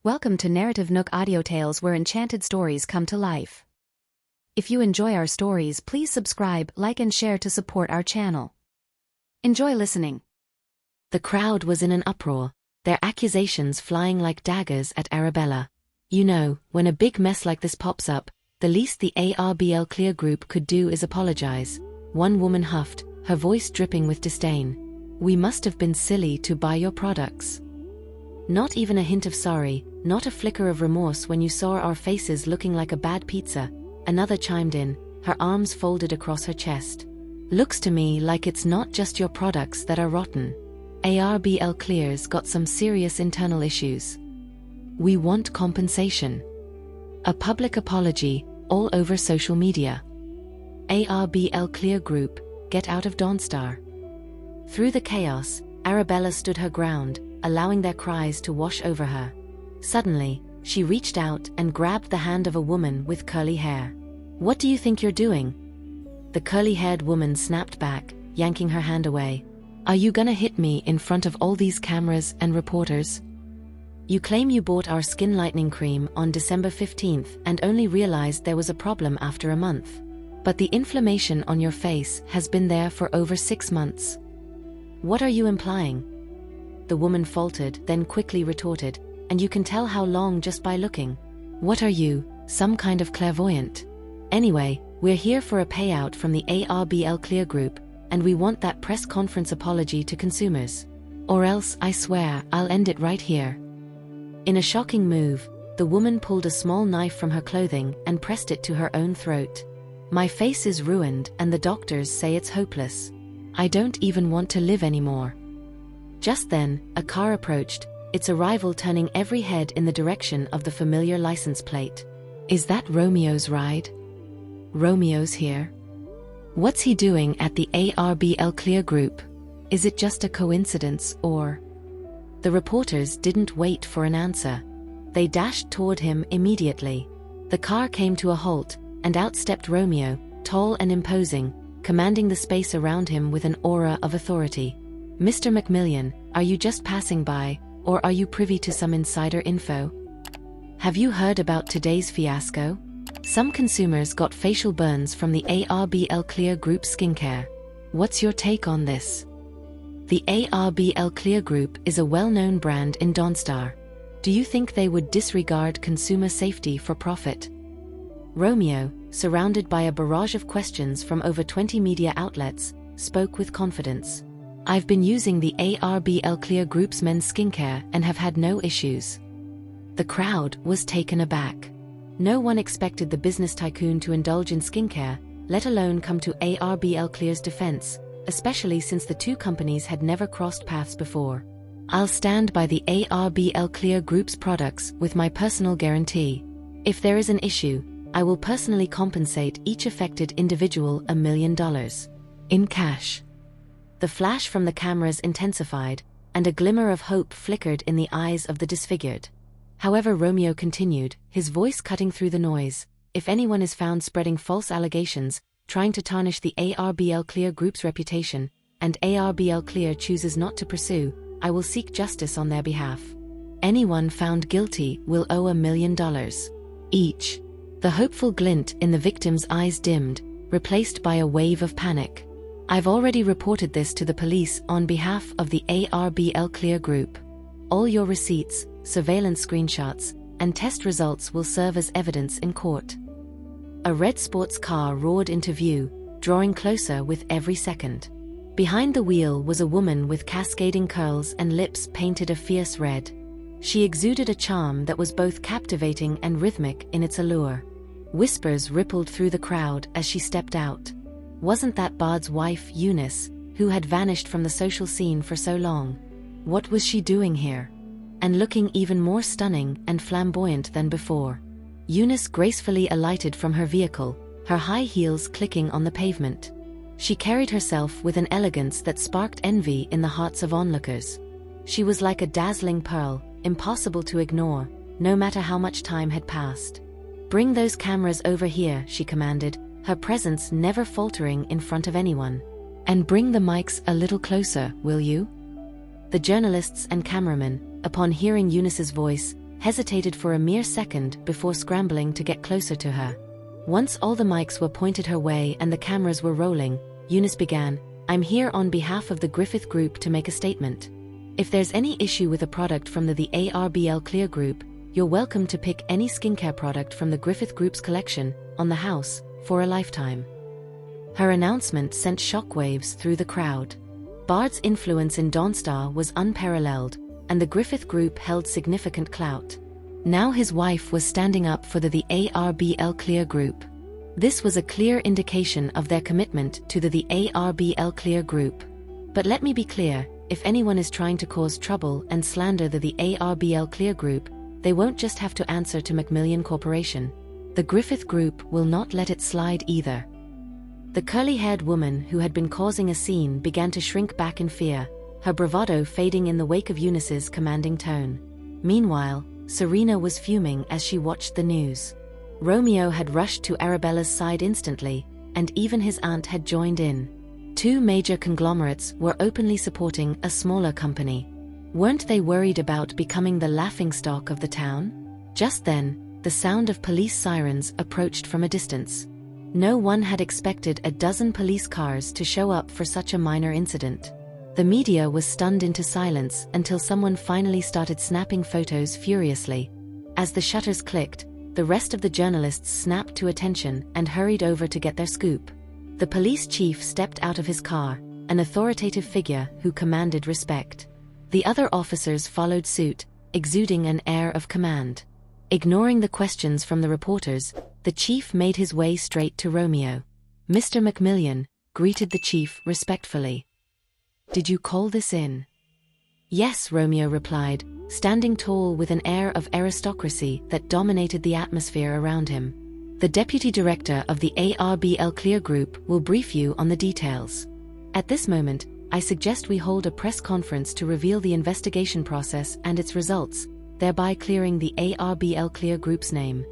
Welcome to NarrativeNook where enchanted stories come to life. If you enjoy our stories, please subscribe, like and share to support our channel. Enjoy listening. The crowd was in an uproar, their accusations flying like daggers at Arabella. You know, when a big mess like this pops up, the least the ARBL Clear Group could do is apologize. One woman huffed, her voice dripping with disdain. "We must have been silly to buy your products. Not even a hint of sorry, not a flicker of remorse when you saw our faces looking like a bad pizza," another chimed in, her arms folded across her chest. "Looks to me like it's not just your products that are rotten. ARBL Clear's got some serious internal issues. We want compensation. A public apology, all over social media. ARBL Clear Group, get out of Dawnstar." Through the chaos, Arabella stood her ground, allowing their cries to wash over her. Suddenly, she reached out and grabbed the hand of a woman with curly hair. "What do you think you're doing?" The curly-haired woman snapped back, yanking her hand away. "Are you gonna hit me in front of all these cameras and reporters? You claim you bought our skin lightening cream on December 15th and only realized there was a problem after a month. But the inflammation on your face has been there for over 6 months. What are you implying?" The woman faltered, then quickly retorted, "And you can tell how long just by looking. What are you, some kind of clairvoyant? Anyway, we're here for a payout from the ARBL Clear Group, and we want that press conference apology to consumers. Or else, I swear, I'll end it right here." In a shocking move, the woman pulled a small knife from her clothing and pressed it to her own throat. "My face is ruined and the doctors say it's hopeless. I don't even want to live anymore." Just then, a car approached, its arrival turning every head in the direction of the familiar license plate. "Is that Romeo's ride? Romeo's here? What's he doing at the ARBL Clear Group? Is it just a coincidence or—" The reporters didn't wait for an answer. They dashed toward him immediately. The car came to a halt, and out stepped Romeo, tall and imposing, commanding the space around him with an aura of authority. "Mr. Macmillan, are you just passing by, or are you privy to some insider info? Have you heard about today's fiasco? Some consumers got facial burns from the ARBL Clear Group skincare. What's your take on this? The ARBL Clear Group is a well-known brand in Dawnstar. Do you think they would disregard consumer safety for profit?" Romeo, surrounded by a barrage of questions from over 20 media outlets, spoke with confidence. "I've been using the ARBL Clear Group's men's skincare and have had no issues." The crowd was taken aback. No one expected the business tycoon to indulge in skincare, let alone come to ARBL Clear's defense, especially since the two companies had never crossed paths before. "I'll stand by the ARBL Clear Group's products with my personal guarantee. If there is an issue, I will personally compensate each affected individual $1 million. In cash." The flash from the cameras intensified, and a glimmer of hope flickered in the eyes of the disfigured. However, Romeo continued, his voice cutting through the noise, "If anyone is found spreading false allegations, trying to tarnish the ARBL Clear Group's reputation, and ARBL Clear chooses not to pursue, I will seek justice on their behalf. Anyone found guilty will owe $1 million each." The hopeful glint in the victim's eyes dimmed, replaced by a wave of panic. "I've already reported this to the police on behalf of the ARBL Clear Group. All your receipts, surveillance screenshots, and test results will serve as evidence in court." A red sports car roared into view, drawing closer with every second. Behind the wheel was a woman with cascading curls and lips painted a fierce red. She exuded a charm that was both captivating and rhythmic in its allure. Whispers rippled through the crowd as she stepped out. Wasn't that Bard's wife, Eunice, who had vanished from the social scene for so long? What was she doing here? And looking even more stunning and flamboyant than before. Eunice gracefully alighted from her vehicle, her high heels clicking on the pavement. She carried herself with an elegance that sparked envy in the hearts of onlookers. She was like a dazzling pearl, impossible to ignore, no matter how much time had passed. "Bring those cameras over here," she commanded, her presence never faltering in front of anyone. "And bring the mics a little closer, will you?" The journalists and cameramen, upon hearing Eunice's voice, hesitated for a mere second before scrambling to get closer to her. Once all the mics were pointed her way and the cameras were rolling, Eunice began, "I'm here on behalf of the Griffith Group to make a statement. If there's any issue with a product from the ARBL Clear Group, you're welcome to pick any skincare product from the Griffith Group's collection, on the house, for a lifetime." Her announcement sent shockwaves through the crowd. Bard's influence in Dawnstar was unparalleled, and the Griffith Group held significant clout. Now his wife was standing up for the ARBL Clear Group. This was a clear indication of their commitment to the ARBL Clear Group. But let me be clear, if anyone is trying to cause trouble and slander the ARBL Clear Group, they won't just have to answer to Macmillan Corporation. The Griffith Group will not let it slide either. The curly-haired woman who had been causing a scene began to shrink back in fear, her bravado fading in the wake of Eunice's commanding tone. Meanwhile, Serena was fuming as she watched the news. Romeo had rushed to Arabella's side instantly, and even his aunt had joined in. Two major conglomerates were openly supporting a smaller company. Weren't they worried about becoming the laughingstock of the town? Just then, the sound of police sirens approached from a distance. No one had expected a dozen police cars to show up for such a minor incident. The media was stunned into silence until someone finally started snapping photos furiously. As the shutters clicked, the rest of the journalists snapped to attention and hurried over to get their scoop. The police chief stepped out of his car, an authoritative figure who commanded respect. The other officers followed suit, exuding an air of command. Ignoring the questions from the reporters, the chief made his way straight to Romeo. "Mr. Macmillan," greeted the chief respectfully. "Did you call this in?" "Yes," Romeo replied, standing tall with an air of aristocracy that dominated the atmosphere around him. "The deputy director of the ARBL Clear Group will brief you on the details. At this moment, I suggest we hold a press conference to reveal the investigation process and its results, thereby clearing the ARBL Clear Group's name."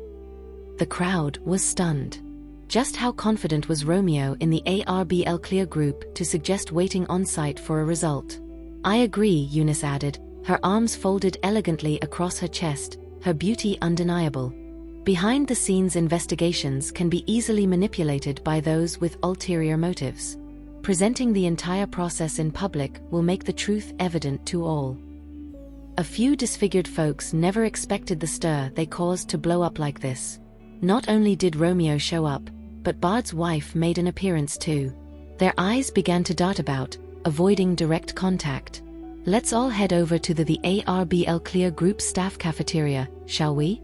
The crowd was stunned. Just how confident was Romeo in the ARBL Clear Group to suggest waiting on-site for a result? "I agree," Eunice added, her arms folded elegantly across her chest, her beauty undeniable. Behind-the-scenes investigations can be easily manipulated by those with ulterior motives. Presenting the entire process in public will make the truth evident to all. A few disfigured folks never expected the stir they caused to blow up like this. Not only did Romeo show up, but Bard's wife made an appearance too. Their eyes began to dart about, avoiding direct contact. "Let's all head over to the ARBL Clear Group staff cafeteria, shall we?"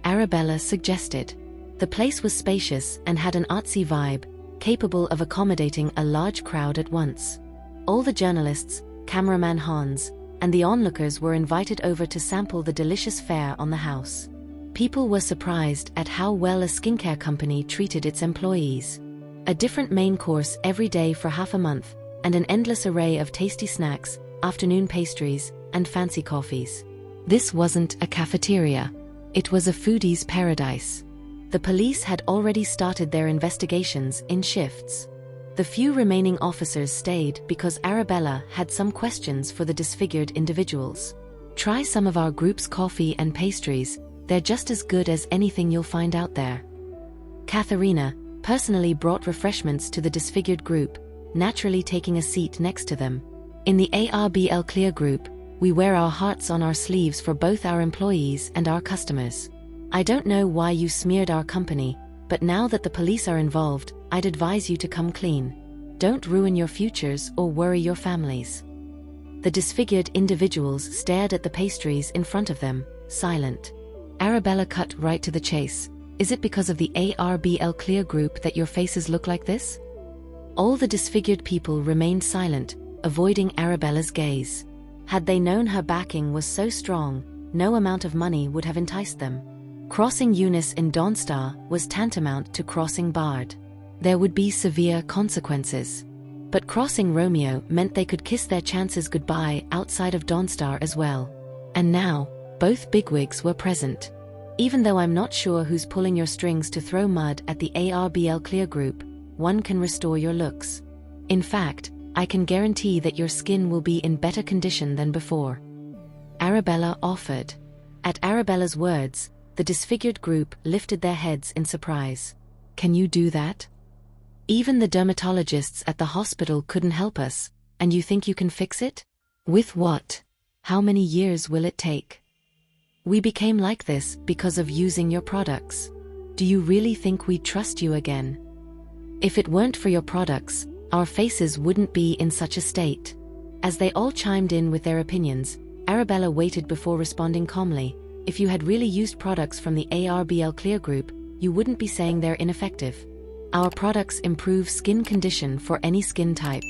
Arabella suggested. The place was spacious and had an artsy vibe, capable of accommodating a large crowd at once. All the journalists, cameraman Hans, and the onlookers were invited over to sample the delicious fare on the house. People were surprised at how well a skincare company treated its employees. A different main course every day for half a month, and an endless array of tasty snacks, afternoon pastries, and fancy coffees. This wasn't a cafeteria. It was a foodie's paradise. The police had already started their investigations in shifts. The few remaining officers stayed because Arabella had some questions for the disfigured individuals. "Try some of our group's coffee and pastries, they're just as good as anything you'll find out there." Katharina personally brought refreshments to the disfigured group, naturally taking a seat next to them. "In the ARBL Clear Group, we wear our hearts on our sleeves for both our employees and our customers. I don't know why you smeared our company, but now that the police are involved, I'd advise you to come clean. Don't ruin your futures or worry your families." The disfigured individuals stared at the pastries in front of them, silent. Arabella cut right to the chase. "Is it because of the ARBL Clear Group that your faces look like this?" All the disfigured people remained silent, avoiding Arabella's gaze. Had they known her backing was so strong, no amount of money would have enticed them. Crossing Eunice in Dawnstar was tantamount to crossing Bard. There would be severe consequences. But crossing Romeo meant they could kiss their chances goodbye outside of Dawnstar as well. And now, both bigwigs were present. "Even though I'm not sure who's pulling your strings to throw mud at the ARBL Clear Group, one can restore your looks. In fact, I can guarantee that your skin will be in better condition than before." Arabella offered. At Arabella's words, the disfigured group lifted their heads in surprise. Can you do that? Even the dermatologists at the hospital couldn't help us, and you think you can fix it? With what? How many years will it take? We became like this because of using your products. Do you really think we'd trust you again? If it weren't for your products, our faces wouldn't be in such a state. As they all chimed in with their opinions, Arabella waited before responding calmly. If you had really used products from the ARBL Clear Group, you wouldn't be saying they're ineffective. Our products improve skin condition for any skin type.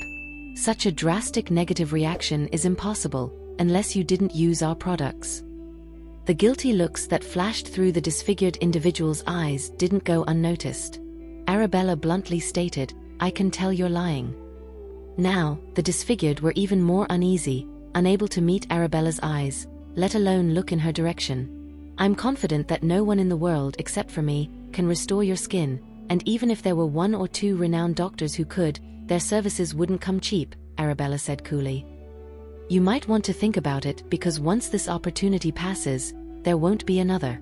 Such a drastic negative reaction is impossible unless you didn't use our products. The guilty looks that flashed through the disfigured individual's eyes didn't go unnoticed. Arabella bluntly stated, "I can tell you're lying." Now, the disfigured were even more uneasy, unable to meet Arabella's eyes, let alone look in her direction. "I'm confident that no one in the world except for me can restore your skin, and even if there were 1 or 2 renowned doctors who could, their services wouldn't come cheap," Arabella said coolly. "You might want to think about it because once this opportunity passes, there won't be another."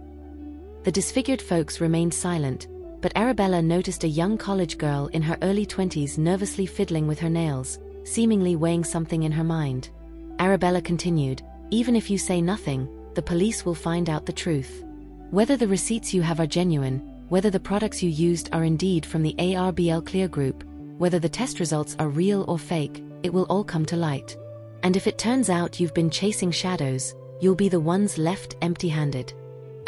The disfigured folks remained silent, but Arabella noticed a young college girl in her early 20s nervously fiddling with her nails, seemingly weighing something in her mind. Arabella continued, "Even if you say nothing, the police will find out the truth. Whether the receipts you have are genuine, whether the products you used are indeed from the ARBL Clear Group, whether the test results are real or fake, it will all come to light. And if it turns out you've been chasing shadows, you'll be the ones left empty-handed."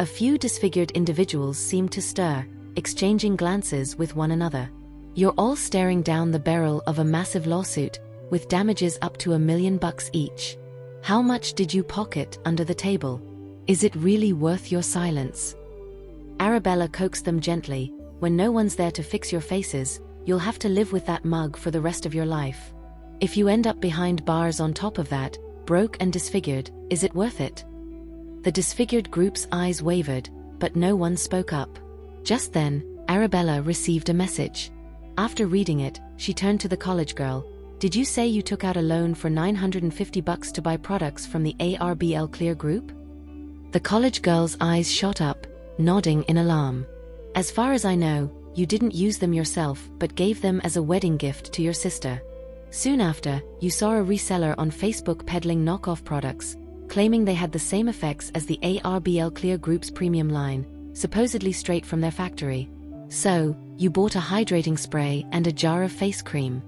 A few disfigured individuals seemed to stir, exchanging glances with one another. "You're all staring down the barrel of a massive lawsuit, with damages up to $1 million each. How much did you pocket under the table? Is it really worth your silence?" Arabella coaxed them gently, "When no one's there to fix your faces, you'll have to live with that mug for the rest of your life. If you end up behind bars on top of that, broke and disfigured, is it worth it?" The disfigured group's eyes wavered, but no one spoke up. Just then, Arabella received a message. After reading it, she turned to the college girl. "Did you say you took out a loan for $950 to buy products from the ARBL Clear Group?" The college girl's eyes shot up, nodding in alarm. "As far as I know, you didn't use them yourself but gave them as a wedding gift to your sister. Soon after, you saw a reseller on Facebook peddling knockoff products, claiming they had the same effects as the ARBL Clear Group's premium line, supposedly straight from their factory. So, you bought a hydrating spray and a jar of face cream.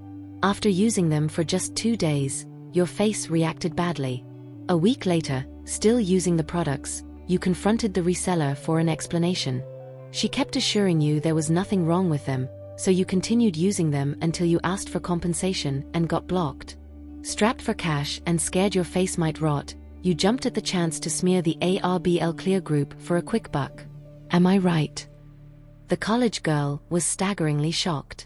After using them for just 2 days, your face reacted badly. A week later, still using the products, you confronted the reseller for an explanation. She kept assuring you there was nothing wrong with them, so you continued using them until you asked for compensation and got blocked. Strapped for cash and scared your face might rot, you jumped at the chance to smear the ARBL Clear Group for a quick buck. Am I right?" The college girl was staggeringly shocked.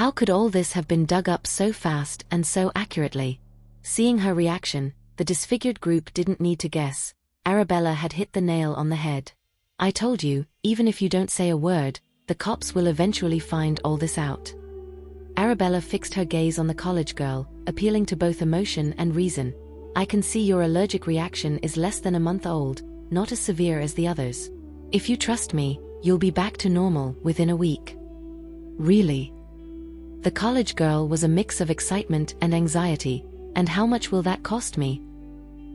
How could all this have been dug up so fast and so accurately? Seeing her reaction, the disfigured group didn't need to guess. Arabella had hit the nail on the head. "I told you, even if you don't say a word, the cops will eventually find all this out." Arabella fixed her gaze on the college girl, appealing to both emotion and reason. "I can see your allergic reaction is less than a month old, not as severe as the others. If you trust me, you'll be back to normal within a week." "Really?" The college girl was a mix of excitement and anxiety. "And how much will that cost me?"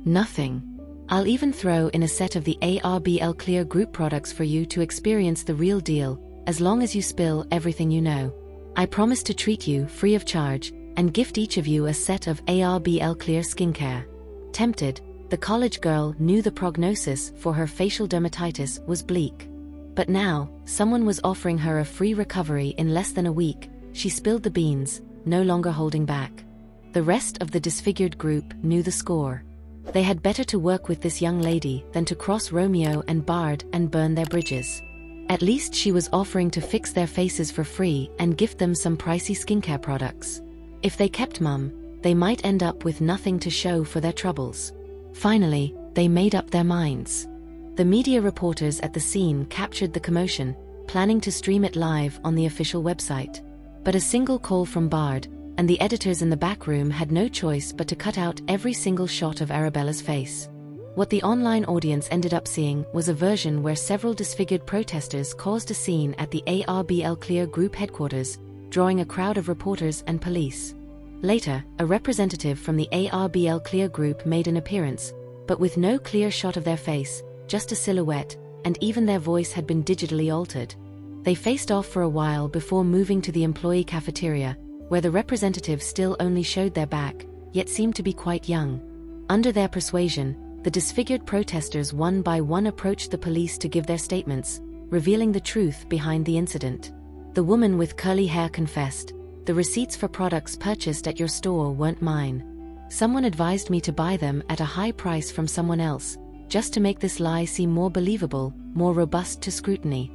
"Nothing. I'll even throw in a set of the ARBL Clear Group products for you to experience the real deal, as long as you spill everything you know. I promise to treat you free of charge, and gift each of you a set of ARBL Clear skincare." Tempted, the college girl knew the prognosis for her facial dermatitis was bleak. But now, someone was offering her a free recovery in less than a week. She spilled the beans, no longer holding back. The rest of the disfigured group knew the score. They had better to work with this young lady than to cross Romeo and Bard and burn their bridges. At least she was offering to fix their faces for free and gift them some pricey skincare products. If they kept mum, they might end up with nothing to show for their troubles. Finally, they made up their minds. The media reporters at the scene captured the commotion, planning to stream it live on the official website. But a single call from Bard, and the editors in the back room had no choice but to cut out every single shot of Arabella's face. What the online audience ended up seeing was a version where several disfigured protesters caused a scene at the ARBL Clear Group headquarters, drawing a crowd of reporters and police. Later, a representative from the ARBL Clear Group made an appearance, but with no clear shot of their face, just a silhouette, and even their voice had been digitally altered. They faced off for a while before moving to the employee cafeteria, where the representative still only showed their back, yet seemed to be quite young. Under their persuasion, the disfigured protesters one by one approached the police to give their statements, revealing the truth behind the incident. The woman with curly hair confessed, "The receipts for products purchased at your store weren't mine. Someone advised me to buy them at a high price from someone else, just to make this lie seem more believable, more robust to scrutiny."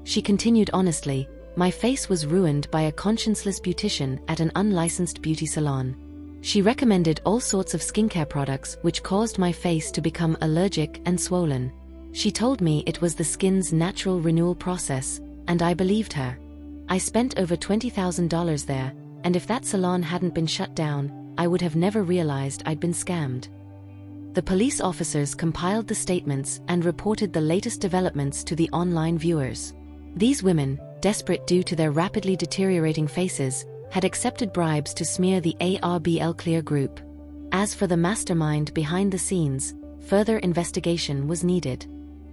She continued honestly, "My face was ruined by a conscienceless beautician at an unlicensed beauty salon. She recommended all sorts of skincare products which caused my face to become allergic and swollen. She told me it was the skin's natural renewal process, and I believed her. I spent over $20,000 there, and if that salon hadn't been shut down, I would have never realized I'd been scammed." The police officers compiled the statements and reported the latest developments to the online viewers. These women, desperate due to their rapidly deteriorating faces, had accepted bribes to smear the ARBL Clear Group. As for the mastermind behind the scenes, further investigation was needed.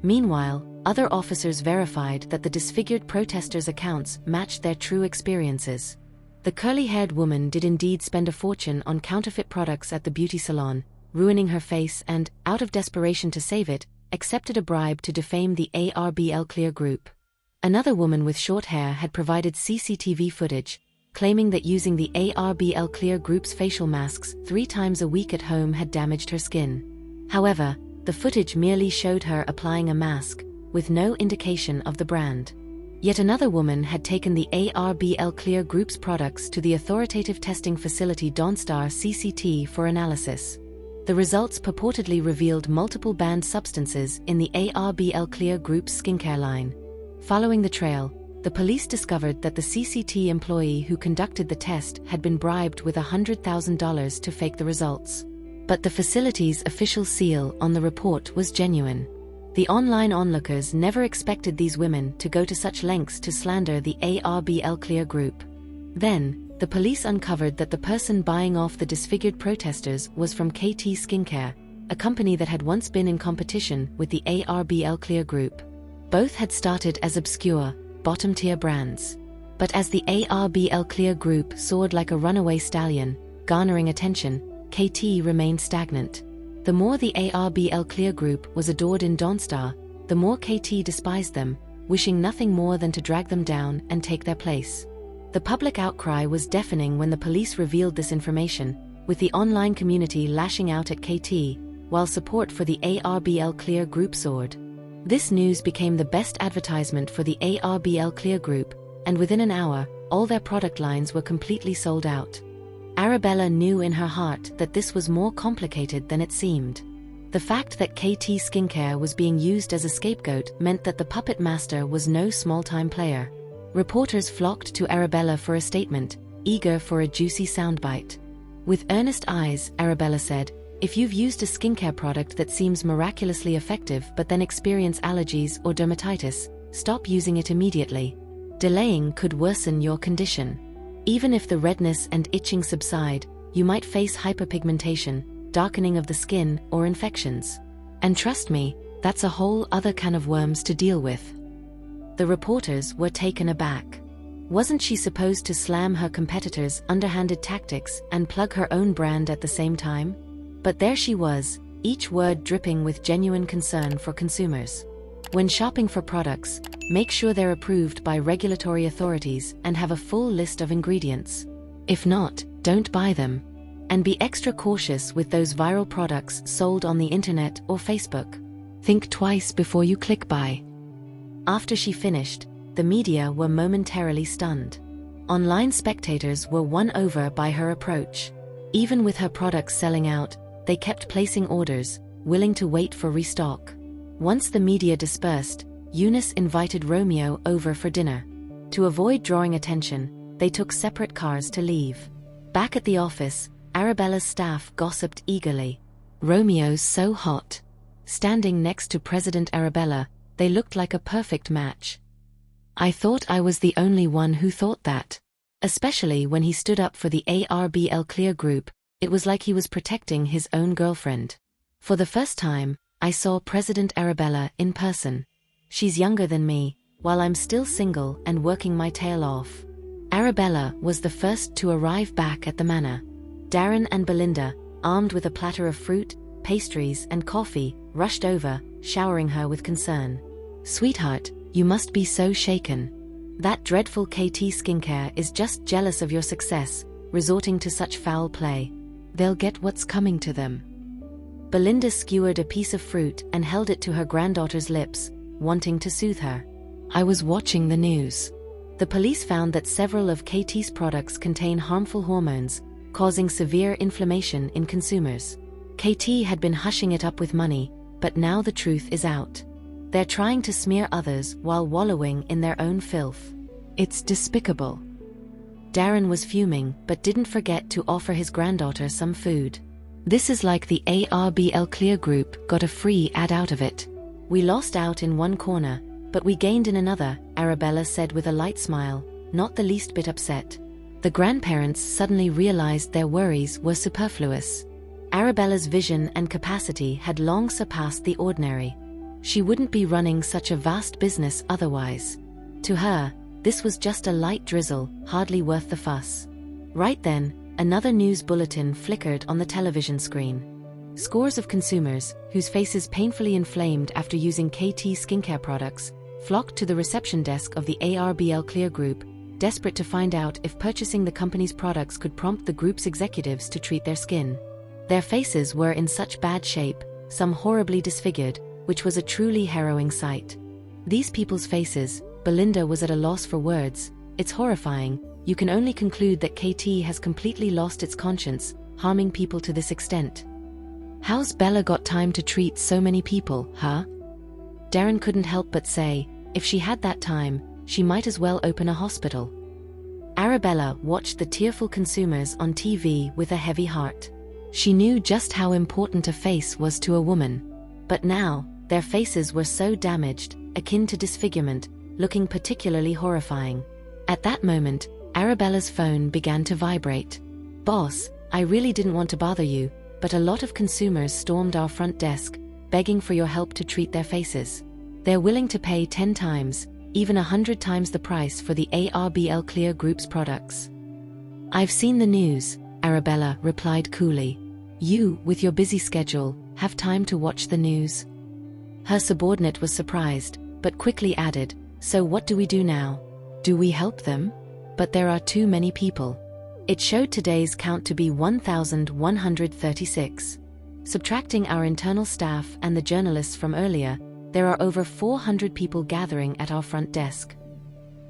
Meanwhile, other officers verified that the disfigured protesters' accounts matched their true experiences. The curly-haired woman did indeed spend a fortune on counterfeit products at the beauty salon, ruining her face and, out of desperation to save it, accepted a bribe to defame the ARBL Clear Group. Another woman with short hair had provided CCTV footage, claiming that using the ARBL Clear Group's facial masks 3 times a week at home had damaged her skin. However, the footage merely showed her applying a mask, with no indication of the brand. Yet another woman had taken the ARBL Clear Group's products to the authoritative testing facility Dawnstar CCT for analysis. The results purportedly revealed multiple banned substances in the ARBL Clear Group's skincare line. Following the trail, the police discovered that the CCT employee who conducted the test had been bribed with $100,000 to fake the results. But the facility's official seal on the report was genuine. The online onlookers never expected these women to go to such lengths to slander the ARBL Clear Group. Then, the police uncovered that the person buying off the disfigured protesters was from KT Skincare, a company that had once been in competition with the ARBL Clear Group. Both had started as obscure, bottom-tier brands. But as the ARBL Clear Group soared like a runaway stallion, garnering attention, KT remained stagnant. The more the ARBL Clear Group was adored in Dawnstar, the more KT despised them, wishing nothing more than to drag them down and take their place. The public outcry was deafening when the police revealed this information, with the online community lashing out at KT, while support for the ARBL Clear Group soared. This news became the best advertisement for the ARBL Clear Group, and within an hour, all their product lines were completely sold out. Arabella knew in her heart that this was more complicated than it seemed. The fact that KT Skincare was being used as a scapegoat meant that the puppet master was no small-time player. Reporters flocked to Arabella for a statement, eager for a juicy soundbite. With earnest eyes, Arabella said, "If you've used a skincare product that seems miraculously effective but then experience allergies or dermatitis, stop using it immediately. Delaying could worsen your condition. Even if the redness and itching subside, you might face hyperpigmentation, darkening of the skin, or infections. And trust me, that's a whole other can of worms to deal with." The reporters were taken aback. Wasn't she supposed to slam her competitors' underhanded tactics and plug her own brand at the same time? But there she was, each word dripping with genuine concern for consumers. When shopping for products, make sure they're approved by regulatory authorities and have a full list of ingredients. If not, don't buy them. And be extra cautious with those viral products sold on the internet or Facebook. Think twice before you click buy. After she finished, the media were momentarily stunned. Online spectators were won over by her approach. Even with her products selling out, they kept placing orders, willing to wait for restock. Once the media dispersed, Eunice invited Romeo over for dinner. To avoid drawing attention, they took separate cars to leave. Back at the office, Arabella's staff gossiped eagerly. Romeo's so hot. Standing next to President Arabella, they looked like a perfect match. I thought I was the only one who thought that. Especially when he stood up for the ARBL Clear group, it was like he was protecting his own girlfriend. For the first time, I saw President Arabella in person. She's younger than me, while I'm still single and working my tail off. Arabella was the first to arrive back at the manor. Darren and Belinda, armed with a platter of fruit, pastries and coffee, rushed over, showering her with concern. "Sweetheart, you must be so shaken. That dreadful KT Skincare is just jealous of your success, resorting to such foul play. They'll get what's coming to them." Belinda skewered a piece of fruit and held it to her granddaughter's lips, wanting to soothe her. "I was watching the news. The police found that several of KT's products contain harmful hormones, causing severe inflammation in consumers. KT had been hushing it up with money, but now the truth is out. They're trying to smear others while wallowing in their own filth. It's despicable." Darren was fuming but didn't forget to offer his granddaughter some food. "This is like the ARBL Clear group got a free ad out of it. We lost out in one corner, but we gained in another," Arabella said with a light smile, not the least bit upset. The grandparents suddenly realized their worries were superfluous. Arabella's vision and capacity had long surpassed the ordinary. She wouldn't be running such a vast business otherwise. To her, this was just a light drizzle, hardly worth the fuss. Right then, another news bulletin flickered on the television screen. Scores of consumers, whose faces painfully inflamed after using KT skincare products, flocked to the reception desk of the ARBL Clear group, desperate to find out if purchasing the company's products could prompt the group's executives to treat their skin. Their faces were in such bad shape, some horribly disfigured, which was a truly harrowing sight. These people's faces, Belinda was at a loss for words. It's horrifying. You can only conclude that KT has completely lost its conscience, harming people to this extent. How's Bella got time to treat so many people, huh? Darren couldn't help but say, if she had that time, she might as well open a hospital. Arabella watched the tearful consumers on TV with a heavy heart. She knew just how important a face was to a woman. But now, their faces were so damaged, akin to disfigurement, looking particularly horrifying. At that moment, Arabella's phone began to vibrate. "Boss, I really didn't want to bother you, but a lot of consumers stormed our front desk, begging for your help to treat their faces. They're willing to pay 10 times, even 100 times the price for the ARBL Clear Group's products." "I've seen the news," Arabella replied coolly. "You, with your busy schedule, have time to watch the news?" Her subordinate was surprised, but quickly added, "So what do we do now? Do we help them? But there are too many people." It showed today's count to be 1,136. Subtracting our internal staff and the journalists from earlier, there are over 400 people gathering at our front desk.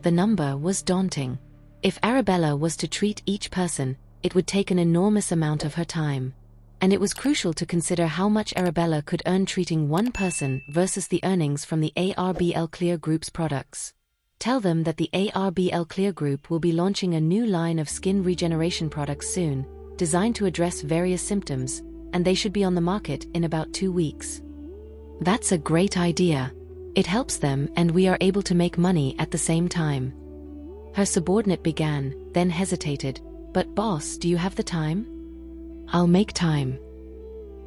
The number was daunting. If Arabella was to treat each person, it would take an enormous amount of her time. And it was crucial to consider how much Arabella could earn treating one person versus the earnings from the ARBL Clear Group's products. Tell them that the ARBL Clear Group will be launching a new line of skin regeneration products soon, designed to address various symptoms, and they should be on the market in about 2 weeks. That's a great idea. It helps them and we are able to make money at the same time. Her subordinate began, then hesitated. "But boss, do you have the time?" "I'll make time."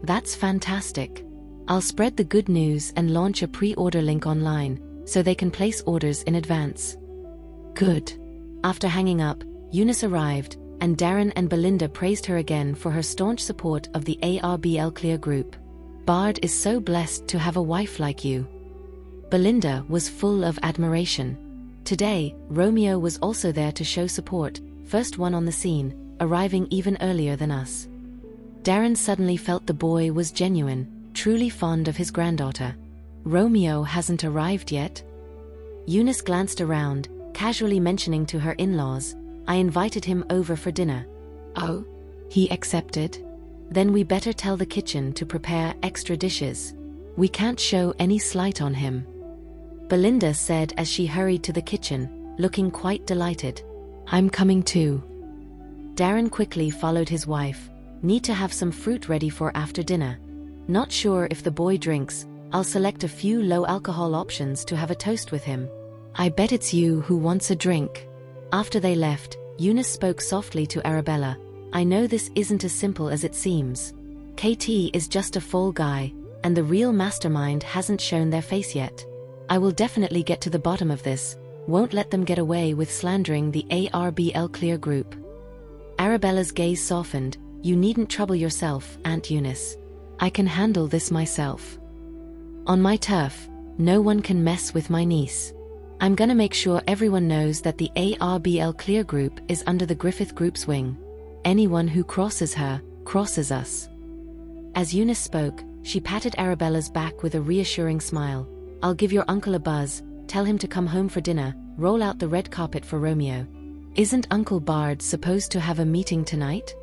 "That's fantastic. I'll spread the good news and launch a pre-order link online, so they can place orders in advance." "Good." After hanging up, Eunice arrived, and Darren and Belinda praised her again for her staunch support of the ARBL Clear Group. "Bard is so blessed to have a wife like you." Belinda was full of admiration. Today, Romeo was also there to show support, first one on the scene, arriving even earlier than us. Darren suddenly felt the boy was genuine, truly fond of his granddaughter. "Romeo hasn't arrived yet?" Eunice glanced around, casually mentioning to her in-laws, "I invited him over for dinner." "Oh?" He accepted. "Then we better tell the kitchen to prepare extra dishes. We can't show any slight on him," Belinda said as she hurried to the kitchen, looking quite delighted. "I'm coming too." Darren quickly followed his wife. "Need to have some fruit ready for after dinner." Not sure if the boy drinks, I'll select a few low-alcohol options to have a toast with him. I bet it's you who wants a drink. After they left, Eunice spoke softly to Arabella. I know this isn't as simple as it seems. KT is just a fall guy, and the real mastermind hasn't shown their face yet. I will definitely get to the bottom of this, won't let them get away with slandering the ARBL Clear group. Arabella's gaze softened. You needn't trouble yourself, Aunt Eunice. I can handle this myself. On my turf, no one can mess with my niece. I'm gonna make sure everyone knows that the ARBL Clear group is under the Griffith Group's wing. Anyone who crosses her, crosses us. As Eunice spoke, she patted Arabella's back with a reassuring smile. I'll give your uncle a buzz, tell him to come home for dinner, roll out the red carpet for Romeo. Isn't Uncle Bard supposed to have a meeting tonight?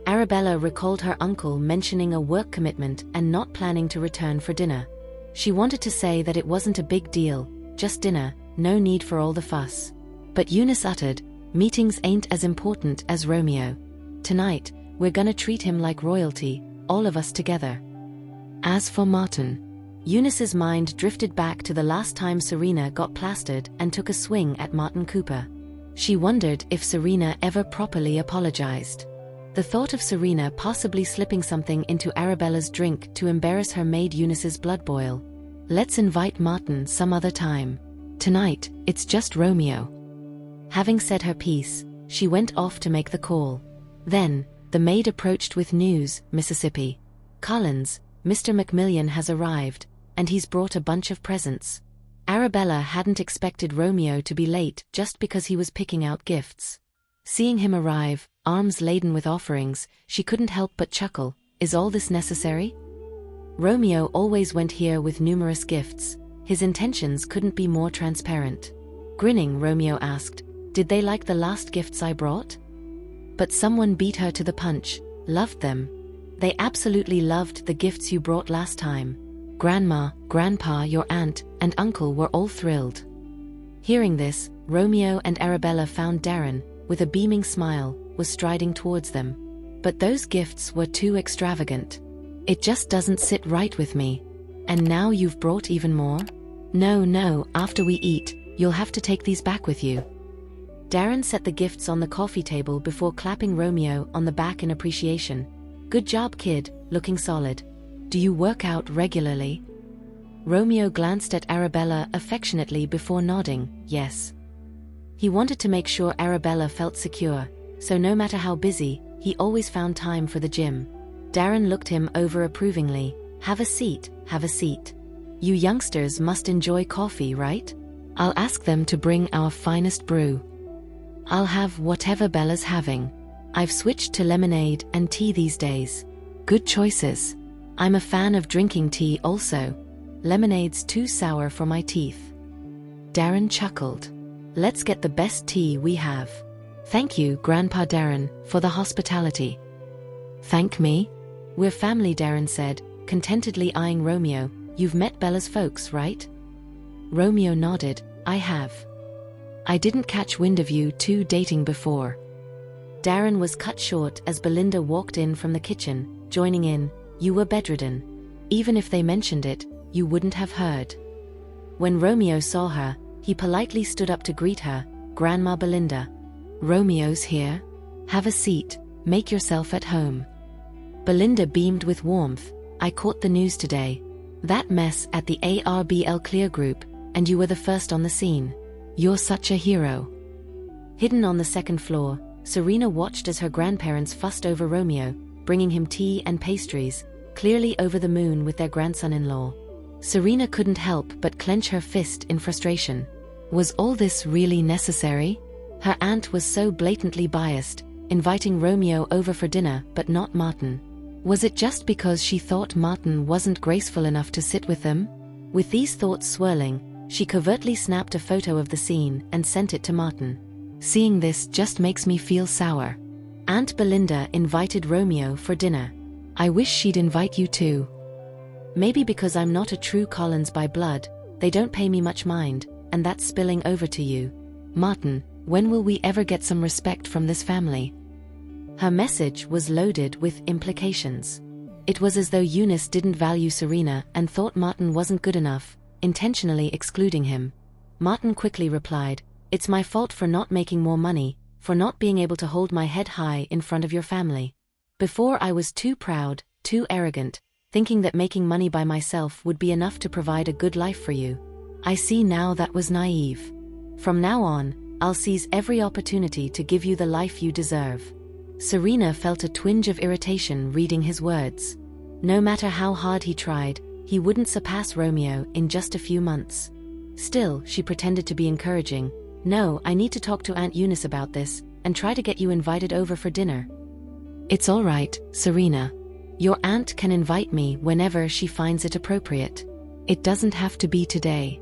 Arabella recalled her uncle mentioning a work commitment and not planning to return for dinner. She wanted to say that it wasn't a big deal, just dinner, no need for all the fuss. But Eunice uttered, meetings ain't as important as Romeo. Tonight, we're gonna treat him like royalty, all of us together. As for Martin, Eunice's mind drifted back to the last time Serena got plastered and took a swing at Martin Cooper. She wondered if Serena ever properly apologized. The thought of Serena possibly slipping something into Arabella's drink to embarrass her made Eunice's blood boil. Let's invite Martin some other time. Tonight, it's just Romeo. Having said her piece, she went off to make the call. Then, the maid approached with news. Mississippi. Collins, Mr. McMillian has arrived, and he's brought a bunch of presents. Arabella hadn't expected Romeo to be late just because he was picking out gifts. Seeing him arrive, arms laden with offerings, she couldn't help but chuckle. Is all this necessary? Romeo always went here with numerous gifts. His intentions couldn't be more transparent. Grinning, Romeo asked, did they like the last gifts I brought? But someone beat her to the punch. Loved them. They absolutely loved the gifts you brought last time. Grandma, Grandpa, your aunt, and uncle were all thrilled. Hearing this, Romeo and Arabella found Darren, with a beaming smile, was striding towards them. But those gifts were too extravagant. It just doesn't sit right with me. And now you've brought even more? No, after we eat, you'll have to take these back with you. Darren set the gifts on the coffee table before clapping Romeo on the back in appreciation. Good job, kid, looking solid. Do you work out regularly? Romeo glanced at Arabella affectionately before nodding, yes. He wanted to make sure Arabella felt secure, so no matter how busy, he always found time for the gym. Darren looked him over approvingly. Have a seat, have a seat. You youngsters must enjoy coffee, right? I'll ask them to bring our finest brew. I'll have whatever Bella's having. I've switched to lemonade and tea these days. Good choices. I'm a fan of drinking tea also. Lemonade's too sour for my teeth. Darren chuckled. Let's get the best tea we have. Thank you, Grandpa Darren, for the hospitality. Thank me? We're family, Darren said, contentedly eyeing Romeo. You've met Bella's folks, right? Romeo nodded. I have. I didn't catch wind of you two dating before. Darren was cut short as Belinda walked in from the kitchen, joining in. You were bedridden. Even if they mentioned it, you wouldn't have heard. When Romeo saw her, he politely stood up to greet her. Grandma Belinda. Romeo's here. Have a seat, make yourself at home. Belinda beamed with warmth. I caught the news today. That mess at the ARBL Clear group, and you were the first on the scene. You're such a hero. Hidden on the second floor, Serena watched as her grandparents fussed over Romeo, bringing him tea and pastries, clearly over the moon with their grandson-in-law. Serena couldn't help but clench her fist in frustration. Was all this really necessary? Her aunt was so blatantly biased, inviting Romeo over for dinner but not Martin. Was it just because she thought Martin wasn't graceful enough to sit with them? With these thoughts swirling, she covertly snapped a photo of the scene and sent it to Martin. Seeing this just makes me feel sour. Aunt Belinda invited Romeo for dinner. I wish she'd invite you too. Maybe because I'm not a true Collins by blood, they don't pay me much mind, and that's spilling over to you. Martin, when will we ever get some respect from this family? Her message was loaded with implications. It was as though Eunice didn't value Serena and thought Martin wasn't good enough, intentionally excluding him. Martin quickly replied, "It's my fault for not making more money, for not being able to hold my head high in front of your family. Before I was too proud, too arrogant, thinking that making money by myself would be enough to provide a good life for you. I see now that was naive. From now on, I'll seize every opportunity to give you the life you deserve." Serena felt a twinge of irritation reading his words. No matter how hard he tried, he wouldn't surpass Romeo in just a few months. Still, she pretended to be encouraging. "No, I need to talk to Aunt Eunice about this, and try to get you invited over for dinner." "It's all right, Serena. Your aunt can invite me whenever she finds it appropriate. It doesn't have to be today."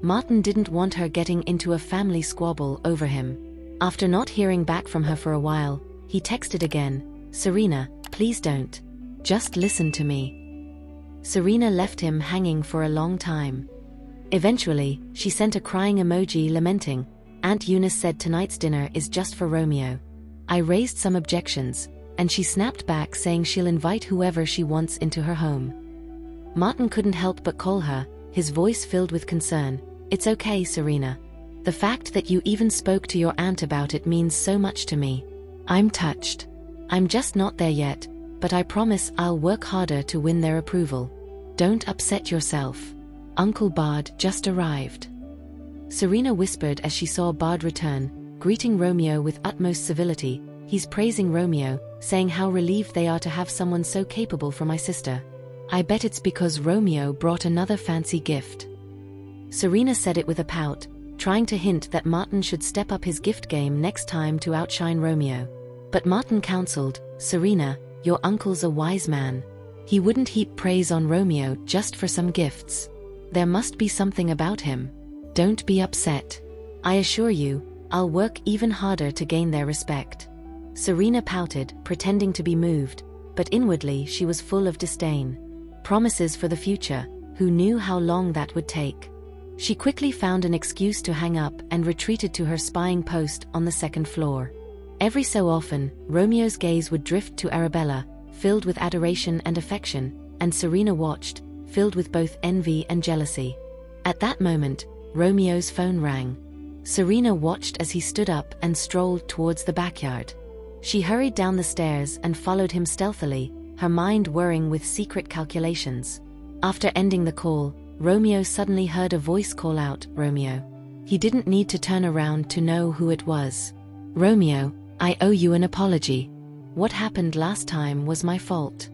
Martin didn't want her getting into a family squabble over him. After not hearing back from her for a while, he texted again, "Serena, please don't. Just listen to me." Serena left him hanging for a long time. Eventually, she sent a crying emoji lamenting, "Aunt Eunice said tonight's dinner is just for Romeo. I raised some objections, and she snapped back saying she'll invite whoever she wants into her home." Martin couldn't help but call her, his voice filled with concern. "It's okay, Serena. The fact that you even spoke to your aunt about it means so much to me. I'm touched. I'm just not there yet, but I promise I'll work harder to win their approval. Don't upset yourself. Uncle Bard just arrived." Serena whispered as she saw Bard return, greeting Romeo with utmost civility. "He's praising Romeo, saying how relieved they are to have someone so capable for my sister. I bet it's because Romeo brought another fancy gift." Serena said it with a pout, trying to hint that Martin should step up his gift game next time to outshine Romeo. But Martin counseled, "Serena, your uncle's a wise man. He wouldn't heap praise on Romeo just for some gifts. There must be something about him. Don't be upset. I assure you, I'll work even harder to gain their respect." Serena pouted, pretending to be moved, but inwardly she was full of disdain. Promises for the future, who knew how long that would take? She quickly found an excuse to hang up and retreated to her spying post on the second floor. Every so often, Romeo's gaze would drift to Arabella, filled with adoration and affection, and Serena watched, filled with both envy and jealousy. At that moment, Romeo's phone rang. Serena watched as he stood up and strolled towards the backyard. She hurried down the stairs and followed him stealthily, her mind whirring with secret calculations. After ending the call, Romeo suddenly heard a voice call out, "Romeo." He didn't need to turn around to know who it was. "Romeo, I owe you an apology. What happened last time was my fault."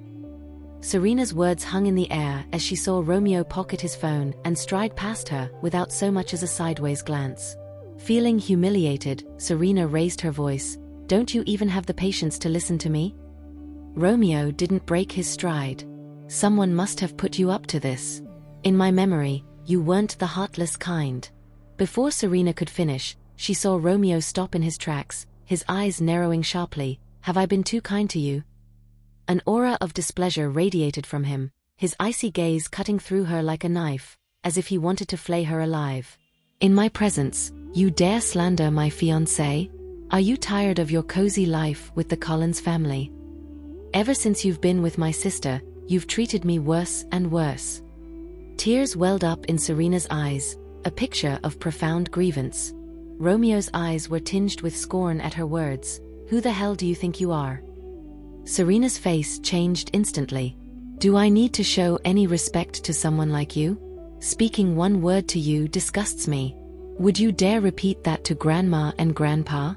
Serena's words hung in the air as she saw Romeo pocket his phone and stride past her without so much as a sideways glance. Feeling humiliated, Serena raised her voice, "Don't you even have the patience to listen to me?" Romeo didn't break his stride. "Someone must have put you up to this. In my memory, you weren't the heartless kind." Before Serena could finish, she saw Romeo stop in his tracks, his eyes narrowing sharply. "Have I been too kind to you?" An aura of displeasure radiated from him, his icy gaze cutting through her like a knife, as if he wanted to flay her alive. "In my presence, you dare slander my fiancé? Are you tired of your cozy life with the Collins family? Ever since you've been with my sister, you've treated me worse and worse." Tears welled up in Serena's eyes, a picture of profound grievance. Romeo's eyes were tinged with scorn at her words. "Who the hell do you think you are?" Serena's face changed instantly. "Do I need to show any respect to someone like you? Speaking one word to you disgusts me. Would you dare repeat that to Grandma and Grandpa?"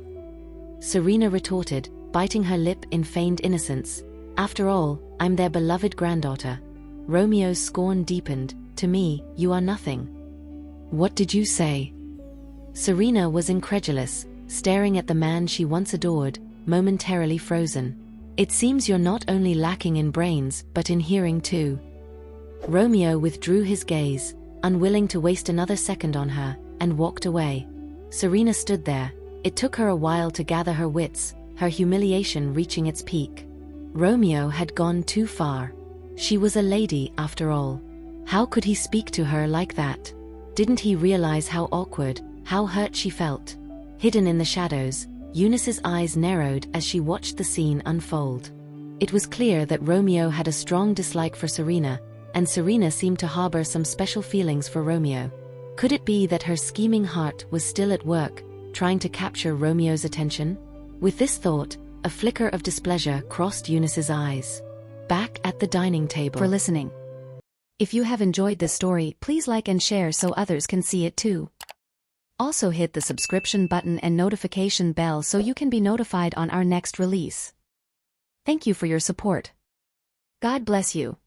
Serena retorted, biting her lip in feigned innocence. "After all, I'm their beloved granddaughter." Romeo's scorn deepened. "To me, you are nothing." "What did you say?" Serena was incredulous, staring at the man she once adored, momentarily frozen. "It seems you're not only lacking in brains, but in hearing too." Romeo withdrew his gaze, unwilling to waste another second on her, and walked away. Serena stood there. It took her a while to gather her wits, her humiliation reaching its peak. Romeo had gone too far. She was a lady, after all. How could he speak to her like that? Didn't he realize how awkward, how hurt she felt? Hidden in the shadows, Eunice's eyes narrowed as she watched the scene unfold. It was clear that Romeo had a strong dislike for Serena, and Serena seemed to harbor some special feelings for Romeo. Could it be that her scheming heart was still at work, trying to capture Romeo's attention? With this thought, a flicker of displeasure crossed Eunice's eyes. Back at the dining table. For listening. If you have enjoyed this story, please like and share so others can see it too. Also hit the subscription button and notification bell so you can be notified on our next release. Thank you for your support. God bless you.